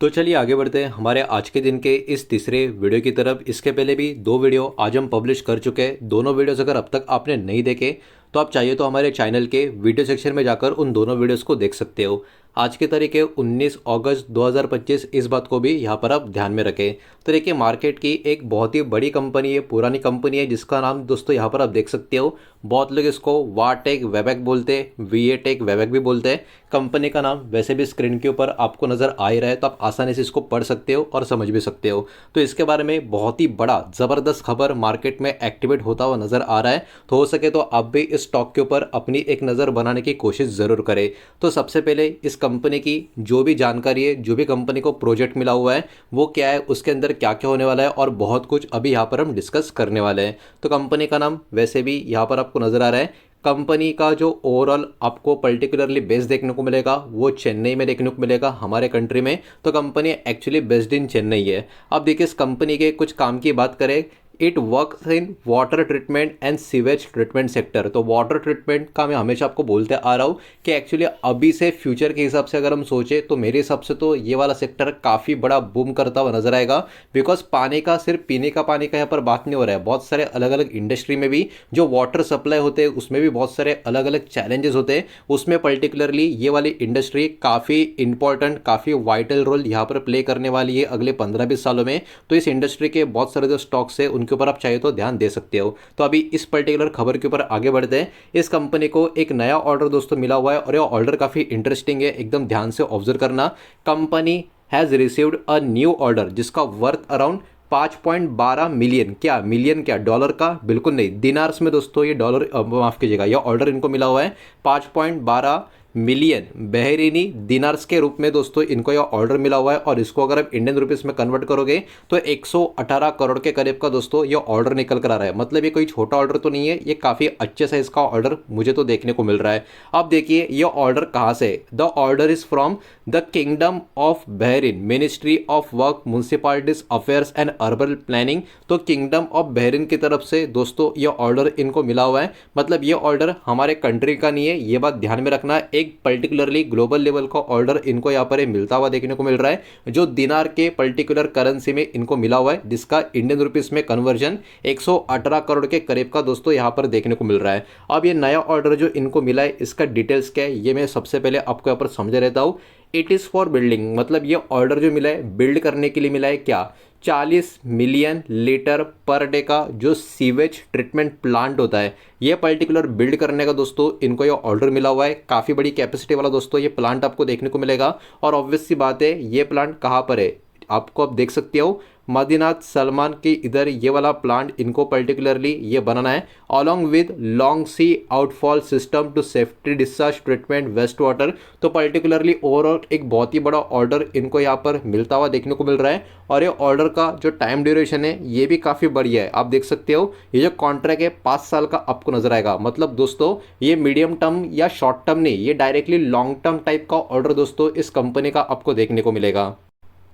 तो चलिए आगे बढ़ते हैं हमारे आज के दिन के इस तीसरे वीडियो की तरफ। इसके पहले भी दो वीडियो आज हम पब्लिश कर चुके हैं। दोनों वीडियोस अगर अब तक आपने नहीं देखे तो आप चाहिए तो हमारे चैनल के वीडियो सेक्शन में जाकर उन दोनों वीडियोस को देख सकते हो। आज की तारीख है 19 अगस्त 2025। इस बात को भी यहाँ पर आप ध्यान में रखें। तो देखिए मार्केट की एक बहुत ही बड़ी कंपनी है, पुरानी कंपनी है, जिसका नाम दोस्तों यहाँ पर आप देख सकते हो। बहुत लोग इसको वाटेक वेबेक बोलते हैं, वीएटेक वेबेक भी बोलते हैं। कंपनी का नाम वैसे भी स्क्रीन के ऊपर आपको नज़र आ ही रहा है, तो आप आसानी से इसको पढ़ सकते हो और समझ भी सकते हो। तो इसके बारे में बहुत ही बड़ा ज़बरदस्त खबर मार्केट में एक्टिवेट होता हुआ नज़र आ रहा है। तो हो सके तो आप भी इस स्टॉक के ऊपर अपनी एक नज़र बनाने की कोशिश ज़रूर करें। तो सबसे पहले इस कंपनी की जो भी जानकारी है, जो भी कंपनी को प्रोजेक्ट मिला हुआ है वो क्या है, उसके अंदर क्या क्या होने वाला है और बहुत कुछ अभी यहाँ पर हम डिस्कस करने वाले हैं। तो कंपनी का नाम वैसे भी यहाँ पर आपको नज़र आ रहा है। कंपनी का जो ओवरऑल आपको पर्टिकुलरली बेस देखने को मिलेगा वो चेन्नई में देखने को मिलेगा, हमारे कंट्री में। तो company actually based in Chennai है। अब देखिए इस कंपनी के कुछ काम की बात करें। It works in water treatment and sewage treatment sector. तो वाटर ट्रीटमेंट का मैं हमेशा आपको बोलते आ रहा हूँ कि एक्चुअली अभी से फ्यूचर के हिसाब से अगर हम सोचें तो मेरे हिसाब से तो ये वाला सेक्टर काफ़ी बड़ा बूम करता हुआ नजर आएगा। बिकॉज पानी का, सिर्फ पीने का पानी का यहाँ पर बात नहीं हो रहा है। बहुत सारे अलग अलग इंडस्ट्री में भी जो वाटर सप्लाई होते हैं उसमें भी बहुत सारे अलग अलग चैलेंजेस होते हैं। उसमें पर्टिकुलरली ये वाली इंडस्ट्री काफ़ी इंपॉर्टेंट, काफ़ी वाइटल रोल यहाँ पर प्ले करने वाली है अगले 15-20 सालों में। तो इस इंडस्ट्री के बहुत सारे जो स्टॉक्स है उनके ऊपर आप चाहिए तो ध्यान दे सकते हो। तो अभी इस पर्टिकुलर खबर के ऊपर आगे बढ़ते हैं। इस कंपनी को एक नया ऑर्डर दोस्तों मिला हुआ है और ये ऑर्डर काफ़ी इंटरेस्टिंग है, एकदम ध्यान से ऑब्जर्व करना। Company has received a new order जिसका वर्थ अराउंड 5.12 मिलियन, क्या मिलियन, क्या डॉलर का, बिल्कुल नहीं, दिनार्स में दोस्तों ये डॉलर, माफ़ कीजिएगा, ये ऑर्डर इनको मिला हुआ है 5.12 मिलियन बहरीनी दिनार्स के रूप में दोस्तों इनको यह ऑर्डर मिला हुआ है। और इसको अगर आप इंडियन रुपीस में कन्वर्ट करोगे तो 118 करोड़ के करीब का दोस्तों ये ऑर्डर निकल कर आ रहा है। मतलब ये कोई छोटा ऑर्डर तो नहीं है, ये काफ़ी अच्छे साइज का ऑर्डर मुझे तो देखने को मिल रहा है। अब देखिए ये ऑर्डर कहाँ से, the order is from the kingdom of Bahrain, ministry of work, municipalities affairs and urban planning. तो किंगडम ऑफ बहरीन की तरफ से दोस्तों ये ऑर्डर इनको मिला हुआ है। मतलब ये ऑर्डर हमारे कंट्री का नहीं है, ये बात ध्यान में रखना। एक पर्टिकुलरली ग्लोबल लेवल का ऑर्डर इनको यहाँ पर मिलता हुआ देखने को मिल रहा है, जो दिनार के पर्टिकुलर करेंसी में इनको मिला हुआ है, जिसका इंडियन रुपीस में कन्वर्जन 118 करोड़ के करीब का दोस्तों यहाँ पर देखने को मिल रहा है। अब ये नया ऑर्डर जो इनको मिला है इसका डिटेल्स क्या है ये मैं सबसे पहले आपको यहाँ पर समझा रहता हूँ। इट इज़ फॉर बिल्डिंग, मतलब ये ऑर्डर जो मिला है बिल्ड करने के लिए मिला है। क्या 40 मिलियन लीटर पर डे का जो सीवेज ट्रीटमेंट प्लांट होता है ये पर्टिकुलर बिल्ड करने का दोस्तों इनको ये ऑर्डर मिला हुआ है। काफ़ी बड़ी कैपेसिटी वाला दोस्तों ये प्लांट आपको देखने को मिलेगा। और ऑब्वियस सी बात है ये प्लांट कहाँ पर है, आपको आप देख सकते हो मदीनात सलमान के इधर ये वाला प्लांट इनको पर्टिकुलरली ये बनाना है, along with long sea outfall system to safety discharge treatment waste water. तो पर्टिकुलरली ओवरऑल एक बहुत ही बड़ा ऑर्डर इनको यहाँ पर मिलता हुआ देखने को मिल रहा है। और ये ऑर्डर का जो टाइम ड्यूरेशन है ये भी काफ़ी बढ़िया है। आप देख सकते हो ये जो कॉन्ट्रैक्ट है 5 साल का आपको नजर आएगा। मतलब दोस्तों ये मीडियम टर्म या शॉर्ट टर्म नहीं, ये डायरेक्टली लॉन्ग टर्म टाइप का ऑर्डर दोस्तों इस कंपनी का आपको देखने को मिलेगा।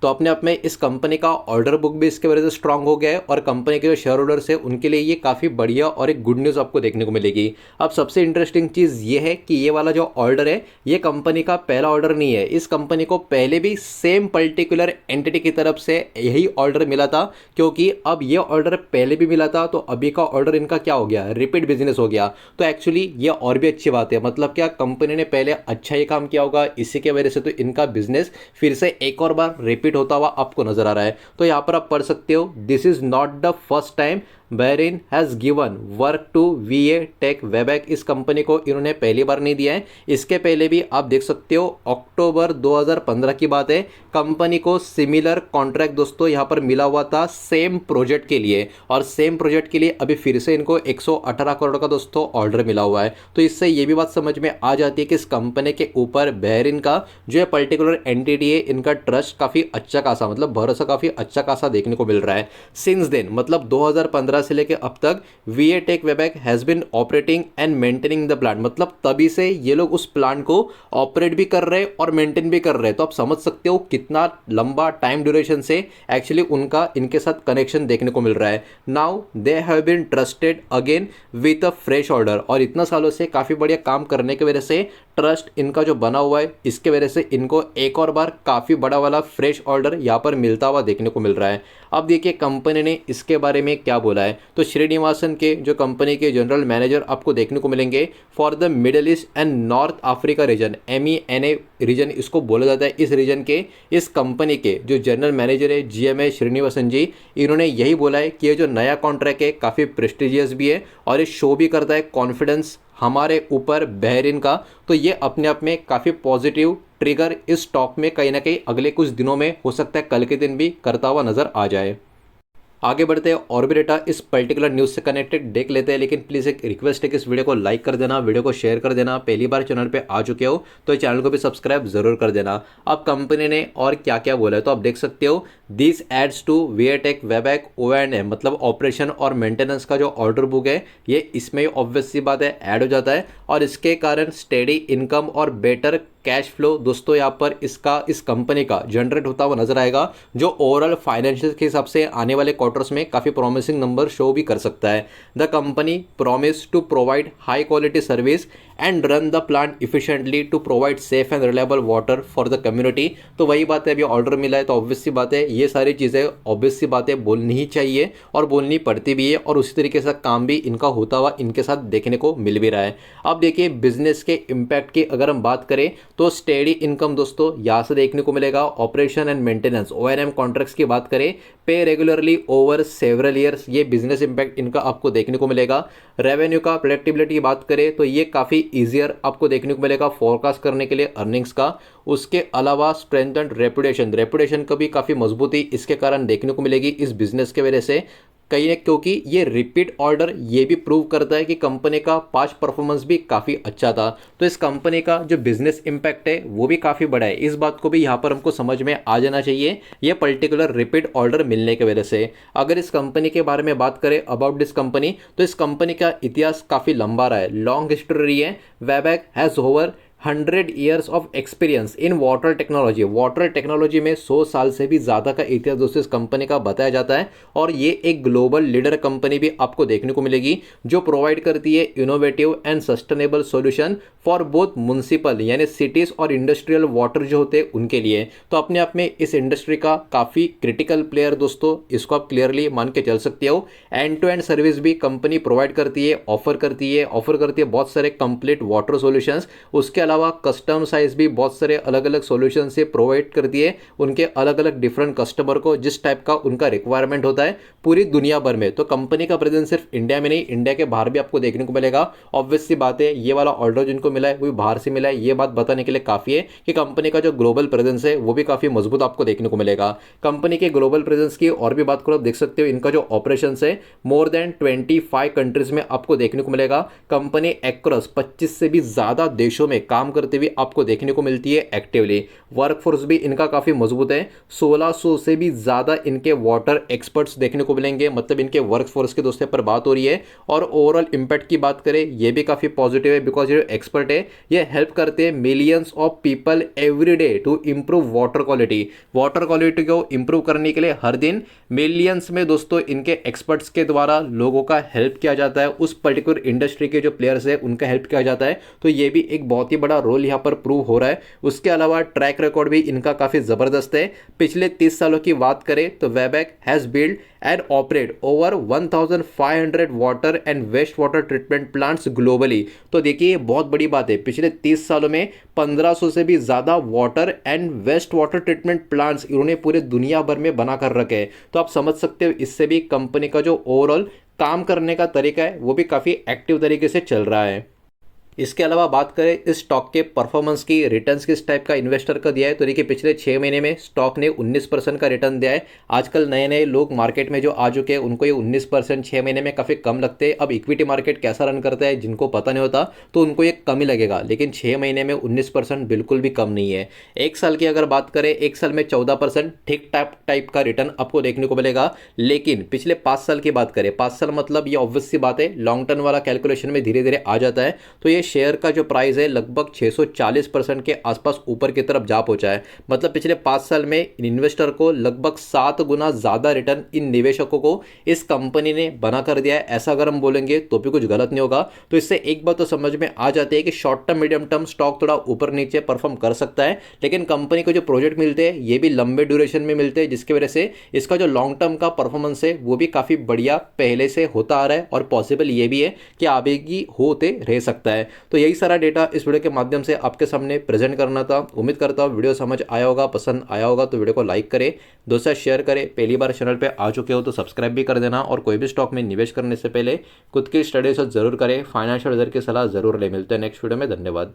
तो अपने आप में इस कंपनी का ऑर्डर बुक भी इसके वजह से स्ट्रांग हो गया है और कंपनी के जो शेयर होल्डर्स है उनके लिए ये काफ़ी बढ़िया और एक गुड न्यूज़ आपको देखने को मिलेगी। अब सबसे इंटरेस्टिंग चीज़ ये है कि ये वाला जो ऑर्डर है ये कंपनी का पहला ऑर्डर नहीं है। इस कंपनी को पहले भी सेम पर्टिकुलर एंटिटी की तरफ से यही ऑर्डर मिला था, क्योंकि अब ये ऑर्डर पहले भी मिला था तो अभी का ऑर्डर इनका क्या हो गया, रिपीट बिजनेस हो गया। तो एक्चुअली ये और भी अच्छी बात है। मतलब क्या कंपनी ने पहले अच्छा ही काम किया होगा, इसी के वजह से तो इनका बिजनेस फिर से एक और बार रिपीट होता हुआ आपको नजर आ रहा है। तो यहां पर आप पढ़ सकते हो, this is not the first time Bahrain has given work to VA Tech Wabag. इस कंपनी को इन्होंने पहली बार नहीं दिया है, इसके पहले भी आप देख सकते हो अक्टूबर 2015 की बात है, कंपनी को सिमिलर कॉन्ट्रैक्ट दोस्तों यहाँ पर मिला हुआ था सेम प्रोजेक्ट के लिए। और सेम प्रोजेक्ट के लिए अभी फिर से इनको 118 करोड़ का दोस्तों ऑर्डर मिला हुआ है। तो इससे ये भी बात समझ में आ जाती है कि इस कंपनी के ऊपर बहरीन का जो है पर्टिकुलर एंटिटी है इनका ट्रस्ट काफ़ी अच्छा खासा, मतलब भरोसा काफ़ी अच्छा खासा देखने को मिल रहा है। सिंस देन मतलब 2015 2015 से लेकर अब तक VA Tech Wabag has been operating and maintaining the plant, मतलब तभी से ये लोग उस प्लांट को ऑपरेट भी कर रहे हैं और मेंटेन भी कर रहे हैं। तो आप समझ सकते हो कितना लंबा टाइम ड्यूरेशन से एक्चुअली उनका इनके साथ कनेक्शन देखने को मिल रहा है। Now they have been trusted again with a fresh order, और इतना सालों से काफ़ी बढ़िया काम करने की वजह से ट्रस्ट इनका जो बना हुआ है, इसके वजह से इनको एक और बार काफ़ी बड़ा वाला फ्रेश ऑर्डर यहाँ पर मिलता हुआ देखने को मिल रहा है। अब देखिए कंपनी ने इसके बारे में क्या बोला है। तो श्रीनिवासन के जो कंपनी के जनरल मैनेजर आपको देखने को मिलेंगे for the Middle East and North Africa region, MENA region इसको बोला जाता है। इस रीजन के इस कंपनी के जो जनरल मैनेजर है GMA श्रीनिवासन जी, इन्होंने यही बोला है कि ये जो नया कॉन्ट्रैक्ट है काफ़ी प्रेस्टिजियस भी है और ये शो भी करता है कॉन्फिडेंस हमारे ऊपर बहरीन का। तो ये अपने आप में काफ़ी पॉजिटिव ट्रिगर इस स्टॉक में कहीं ना कहीं अगले कुछ दिनों में हो सकता है कल के दिन भी करता हुआ नजर आ जाए। आगे बढ़ते हैं और भी डेटा इस पर्टिकुलर न्यूज़ से कनेक्टेड देख लेते हैं, लेकिन प्लीज़ एक रिक्वेस्ट है कि इस वीडियो को लाइक कर देना, वीडियो को शेयर कर देना। पहली बार चैनल पे आ चुके हो तो इस चैनल को भी सब्सक्राइब जरूर कर देना। अब कंपनी ने और क्या क्या बोला है तो आप देख सकते हो, this adds to VA Tech Wabag O&M, मतलब ऑपरेशन और मेंटेनेंस का जो ऑर्डर बुक है ये इसमें ऑब्वियस सी बात है ऐड हो जाता है, और इसके कारण स्टेडी इनकम और बेटर कैश फ्लो दोस्तों यहाँ पर इस कंपनी का जनरेट होता हुआ नजर आएगा, जो ओवरऑल फाइनेंशियल के हिसाब से आने वाले क्वार्टर्स में काफ़ी प्रॉमिसिंग नंबर शो भी कर सकता है। The company promise to provide high quality service and run the plant efficiently to provide safe and reliable water for the community. तो वही बात है, अभी ऑर्डर मिला है तो ऑब्वियस सी बात है ये सारी चीज़ें ऑब्वियस सी बातें बोलनी ही चाहिए और बोलनी पड़ती भी है, और उसी तरीके से काम भी इनका होता हुआ इनके साथ देखने को मिल भी रहा है। अब देखिए बिजनेस के इम्पैक्ट की अगर हम बात करें तो स्टेडी इनकम दोस्तों यहाँ से देखने को मिलेगा। Operation and maintenance O&M contracts की बात करें, पे रेगुलरली ओवर सेवरल ईयर्स, ये बिजनेस इंपैक्ट इनका आपको देखने को मिलेगा। रेवेन्यू का प्रेडिक्टेबिलिटी की बात करें तो ये काफ़ी ईजियर आपको देखने को मिलेगा फोरकास्ट करने के लिए अर्निंग्स का। उसके अलावा स्ट्रेंथ एंड रेपुटेशन का भी काफ़ी मजबूती इसके कारण देखने को मिलेगी इस बिजनेस के वजह से कहीं, क्योंकि ये रिपीट ऑर्डर ये भी प्रूव करता है कि कंपनी का पास्ट परफॉर्मेंस भी काफ़ी अच्छा था। तो इस कंपनी का जो बिजनेस इंपैक्ट है वो भी काफ़ी बड़ा है, इस बात को भी यहाँ पर हमको समझ में आ जाना चाहिए ये पर्टिकुलर रिपीट ऑर्डर मिलने की वजह से। अगर इस कंपनी के बारे में बात करें अबाउट दिस कंपनी, तो इस कंपनी का इतिहास काफ़ी लंबा रहा है, लॉन्ग हिस्ट्री रही है। Wayback has over 100 years of experience in water technology, water technology में 100 साल से भी ज़्यादा का इतिहास दोस्तों इस कंपनी का बताया जाता है, और ये एक ग्लोबल लीडर कंपनी भी आपको देखने को मिलेगी जो प्रोवाइड करती है innovative and sustainable solution for both municipal यानी सिटीज़ और इंडस्ट्रियल वाटर जो होते हैं उनके लिए। तो अपने आप में इस इंडस्ट्री का काफ़ी क्रिटिकल प्लेयर दोस्तों, इसको आप क्लियरली मान के चल सकते हो। एंड टू एंड सर्विस भी कंपनी प्रोवाइड करती है, ऑफर करती है बहुत सारे कंप्लीट वाटर सॉल्यूशंस। उसके अलावा कस्टम साइज भी बहुत सारे अलग अलग सॉल्यूशन से प्रोवाइड करती है उनके अलग अलग डिफरेंट कस्टमर को, जिस टाइप का उनका रिक्वायरमेंट होता है पूरी दुनिया भर में। तो कंपनी का प्रेजेंस सिर्फ इंडिया में नहीं, इंडिया के बाहर भी आपको देखने को मिलेगा। ऑब्वियस सी बात है ये वाला ऑर्डर जिनको मिला है वो भी बाहर से मिला है, ये बात बताने के लिए काफ़ी है कि कंपनी का जो ग्लोबल प्रेजेंस है वो भी काफ़ी मजबूत आपको देखने को मिलेगा। कंपनी के ग्लोबल प्रेजेंस की और भी बात करो, आप देख सकते हो इनका जो ऑपरेशन है मोर देन 25 कंट्रीज में आपको देखने को मिलेगा। कंपनी एक्रॉस 25 से भी ज़्यादा देशों में काम करते हुए आपको देखने को मिलती है एक्टिवली। वर्कफोर्स भी इनका काफ़ी मजबूत है, 1600 से भी ज़्यादा इनके वाटर एक्सपर्ट्स देखने को मिलेंगे, मतलब इनके वर्कफोर्स के दोस्तों पर बात हो रही है। और ओवरऑल इंपैक्ट की बात करें ये भी काफ़ी पॉजिटिव है, बिकॉज ये एक्सपर्ट है ये हेल्प करते हैं millions of people every day to improve water quality. Water quality को इंप्रूव करने के लिए हर दिन मिलियंस में दोस्तों इनके एक्सपर्ट्स के द्वारा लोगों का हेल्प किया जाता है, उस पर्टिकुलर इंडस्ट्री के जो प्लेयर्स है उनका हेल्प किया जाता है। तो ये भी एक बहुत ही बड़ा रोल यहाँ पर प्रूव हो रहा है। उसके अलावा ट्रैक रिकॉर्ड भी इनका काफ़ी ज़बरदस्त है। पिछले 30 सालों की बात करें तो Wabag has build and operate over 1500 water and waste water treatment plants globally. तो देखिए ये बहुत बड़ी बात है, पिछले 30 सालों में 1500 से भी ज़्यादा water and waste water treatment plants इन्होंने पूरे दुनिया भर में बना कर रखे हैं। तो आप समझ सकते हो इससे भी कंपनी का जो ओवरऑल काम करने का तरीका है वो भी काफ़ी एक्टिव तरीके से चल रहा है। इसके अलावा बात करें इस स्टॉक के परफॉर्मेंस की, रिटर्न्स किस टाइप का इन्वेस्टर का दिया है, तो देखिए पिछले 6 महीने में स्टॉक ने 19% का रिटर्न दिया है। आजकल नए नए लोग मार्केट में जो आ चुके हैं उनको ये 19% 6 महीने में काफ़ी कम लगते हैं। अब इक्विटी मार्केट कैसा रन करता है जिनको पता नहीं होता तो उनको ये कम ही लगेगा, लेकिन 6 महीने में 19% बिल्कुल भी कम नहीं है। एक साल की अगर बात करें, एक साल में 14% ठीक टाइप का रिटर्न आपको देखने को मिलेगा। लेकिन पिछले 5 साल की बात करें, 5 साल मतलब ये ऑब्वियस सी बात है लॉन्ग टर्म वाला कैलकुलेशन में धीरे धीरे आ जाता है, तो ये शेयर का जो प्राइस है लगभग 640% के आसपास ऊपर की तरफ जा पहुंचा है। मतलब पिछले 5 साल में इन्वेस्टर को लगभग 7 गुना ज़्यादा रिटर्न इन निवेशकों को इस कंपनी ने बना कर दिया है। ऐसा अगर हम बोलेंगे तो भी कुछ गलत नहीं होगा। तो इससे एक बात तो समझ में आ जाती है कि short term medium term stock थोड़ा ऊपर नीचे परफॉर्म कर सकता है, लेकिन कंपनी को जो प्रोजेक्ट मिलते हैं ये भी लंबे ड्यूरेशन में मिलते हैं, जिसकी वजह से इसका जो लॉन्ग टर्म का परफॉर्मेंस है वो भी काफ़ी बढ़िया पहले से होता आ रहा है, और पॉसिबल ये भी है कि आगे भी होते रह सकता है। तो यही सारा डेटा इस वीडियो के माध्यम से आपके सामने प्रेजेंट करना था। उम्मीद करता हूँ वीडियो समझ आया होगा, पसंद आया होगा तो वीडियो को लाइक करें, दोस्तों शेयर करें। पहली बार चैनल पे आ चुके हो तो सब्सक्राइब भी कर देना, और कोई भी स्टॉक में निवेश करने से पहले खुद की स्टडीज जरूर करें, फाइनेंशियल एडवाइजर की सलाह जरूर ले। मिलते हैं नेक्स्ट वीडियो में, धन्यवाद।